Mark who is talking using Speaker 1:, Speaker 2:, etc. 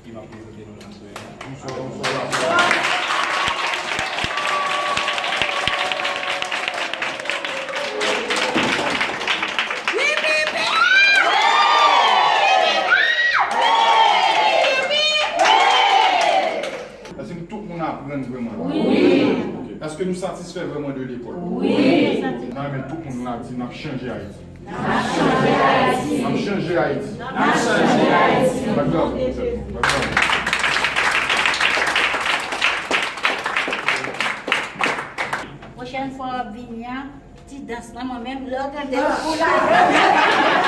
Speaker 1: qui m'a présenté nous dans
Speaker 2: Est-ce que tout le monde apprend vraiment?
Speaker 3: Oui.
Speaker 2: Est-ce que nous satisfaisons vraiment de l'école?
Speaker 3: Oui.
Speaker 2: Non, mais tout le monde a dit, nous avons changé Haïti.
Speaker 3: Nous avons changé Haïti.
Speaker 2: Nous avons changé Haïti. D'accord.
Speaker 3: Prochaine fois, venir, petit danse là, moi-même, l'autre, pour la